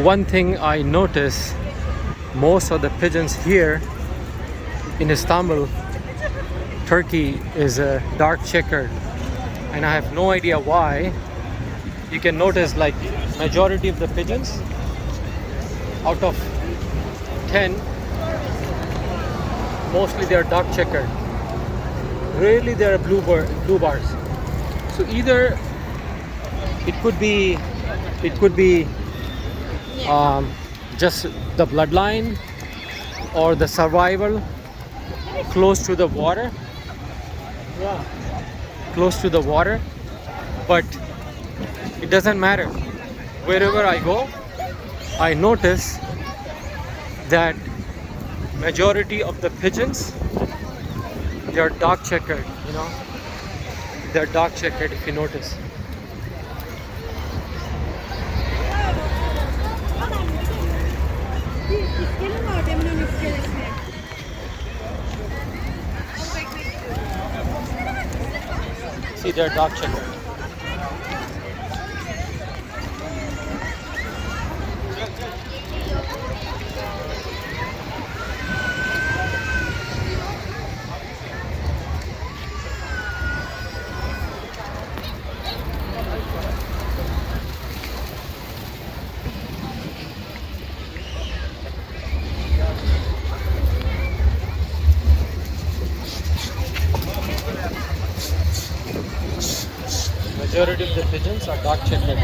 one thing I notice, most of the pigeons here in Istanbul, Turkey, is a dark checkered, and I have no idea why. You can notice like majority of the pigeons out of 10, mostly they are dark checkered. Rarely there are blue bars. So either it could be just the bloodline or the survival close to the water. Yeah, close to the water. But it doesn't matter. Wherever I go, I notice that majority of the pigeons, they are dark checkered, you know. They're dark checkered if you notice. See, they're dark checkered. Majority of the pigeons are dark checkered.